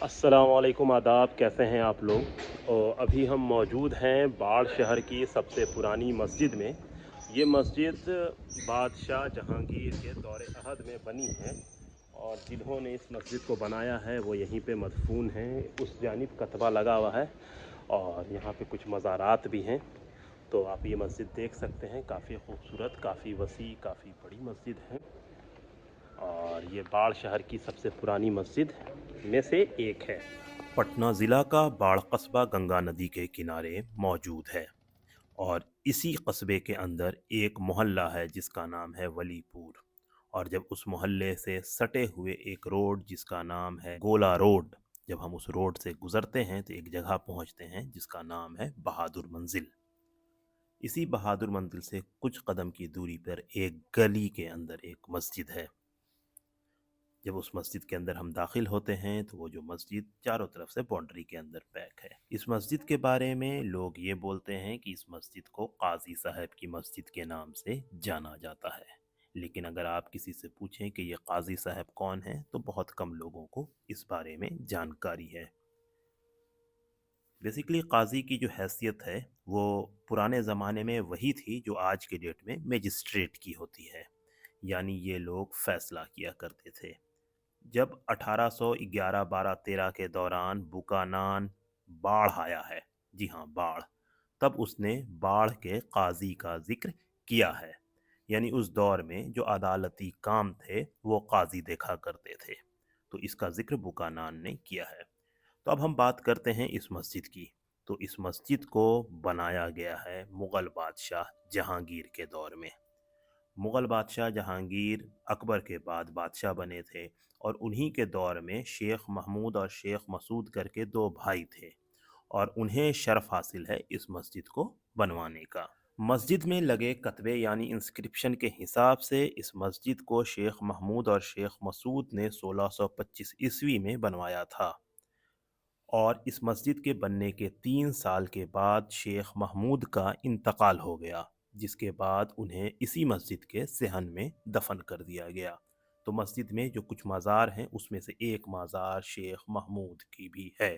अस्सलामुअलैकुम, आदाब। कैसे हैं आप लोग? और अभी हम मौजूद हैं बाढ़ शहर की सबसे पुरानी मस्जिद में। ये मस्जिद बादशाह जहांगीर के दौरे अहद में बनी है और जिन्होंने इस मस्जिद को बनाया है वो यहीं पे मदफून हैं। उस जानिब कतबा लगा हुआ है और यहाँ पे कुछ मज़ारात भी हैं। तो आप ये मस्जिद देख सकते हैं, काफ़ी खूबसूरत, काफ़ी वसी, काफ़ी बड़ी मस्जिद है और ये बाढ़ शहर की सबसे पुरानी मस्जिद में से एक है। पटना ज़िला का बाढ़ कस्बा गंगा नदी के किनारे मौजूद है और इसी कस्बे के अंदर एक मोहल्ला है जिसका नाम है वलीपुर। और जब उस मोहल्ले से सटे हुए एक रोड जिसका नाम है गोला रोड, जब हम उस रोड से गुजरते हैं तो एक जगह पहुंचते हैं जिसका नाम है बहादुर मंजिल। इसी बहादुर मंजिल से कुछ कदम की दूरी पर एक गली के अंदर एक मस्जिद है। जब उस मस्जिद के अंदर हम दाखिल होते हैं तो वो जो मस्जिद चारों तरफ से बाउंड्री के अंदर पैक है। इस मस्जिद के बारे में लोग ये बोलते हैं कि इस मस्जिद को काजी साहब की मस्जिद के नाम से जाना जाता है। लेकिन अगर आप किसी से पूछें कि ये काजी साहब कौन है तो बहुत कम लोगों को इस बारे में जानकारी है। बेसिकली काजी की जो हैसियत है वो पुराने ज़माने में वही थी जो आज के डेट में मजिस्ट्रेट की होती है, यानी ये लोग फैसला किया करते थे। जब 1811 12 13 के दौरान बुकानान बाढ़ आया है, जी हाँ बाढ़, तब उसने बाढ़ के काजी का जिक्र किया है। यानी उस दौर में जो अदालती काम थे वो काजी देखा करते थे, तो इसका जिक्र बुकानान ने किया है। तो अब हम बात करते हैं इस मस्जिद की। तो इस मस्जिद को बनाया गया है मुग़ल बादशाह जहांगीर के दौर में। मुग़ल बादशाह जहांगीर अकबर के बाद बादशाह बने थे और उन्हीं के दौर में शेख महमूद और शेख मसूद करके दो भाई थे और उन्हें शर्फ हासिल है इस मस्जिद को बनवाने का। मस्जिद में लगे कतबे यानी इंस्क्रिप्शन के हिसाब से इस मस्जिद को शेख महमूद और शेख मसूद ने 1625 ईस्वी में बनवाया था और इस मस्जिद के बनने के 3 साल के बाद शेख महमूद का इंतकाल हो गया, जिसके बाद उन्हें इसी मस्जिद के सहन में दफन कर दिया गया। तो मस्जिद में जो कुछ मज़ार हैं उसमें से एक मज़ार शेख महमूद की भी है।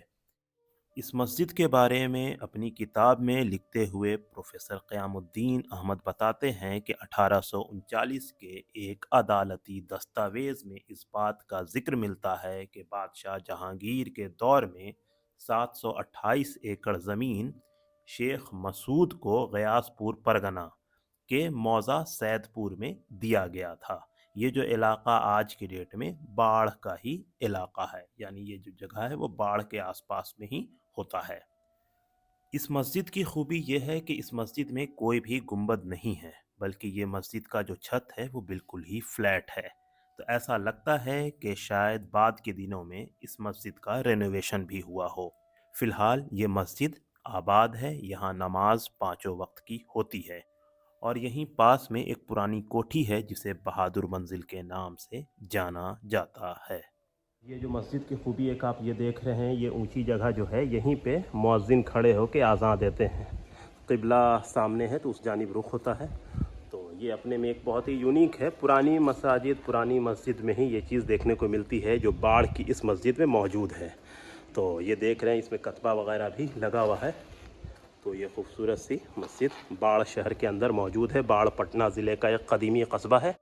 इस मस्जिद के बारे में अपनी किताब में लिखते हुए प्रोफेसर क़यामुद्दीन अहमद बताते हैं कि 1839 के एक अदालती दस्तावेज़ में इस बात का जिक्र मिलता है कि बादशाह जहांगीर के दौर में 728 एकड़ ज़मीन शेख मसूद को गयासपुर परगना के मौज़ा सैदपुर में दिया गया था। ये जो इलाका आज की डेट में बाढ़ का ही इलाका है, यानी ये जो जगह है वो बाढ़ के आसपास में ही होता है। इस मस्जिद की खूबी यह है कि इस मस्जिद में कोई भी गुंबद नहीं है, बल्कि ये मस्जिद का जो छत है वो बिल्कुल ही फ्लैट है। तो ऐसा लगता है कि शायद बाद के दिनों में इस मस्जिद का रेनोवेशन भी हुआ हो। फ़िलहाल ये मस्जिद आबाद है, यहाँ नमाज पाँचों वक्त की होती है और यहीं पास में एक पुरानी कोठी है जिसे बहादुर मंजिल के नाम से जाना जाता है। ये जो मस्जिद की खूबी एक आप ये देख रहे हैं, ये ऊंची जगह जो है यहीं पे मुअज्जिन खड़े होकर आज़ान देते हैं। क़िबला सामने है तो उस जानिब रुख होता है। तो ये अपने में एक बहुत ही यूनिक है। पुरानी मसाजिद, पुरानी मस्जिद में ही ये चीज़ देखने को मिलती है जो बाढ़ की इस मस्जिद में मौजूद है। तो ये देख रहे हैं इसमें कतबा वगैरह भी लगा हुआ है। तो ये खूबसूरत सी मस्जिद बाढ़ शहर के अंदर मौजूद है। बाढ़ पटना ज़िले का एक कदीमी कस्बा है।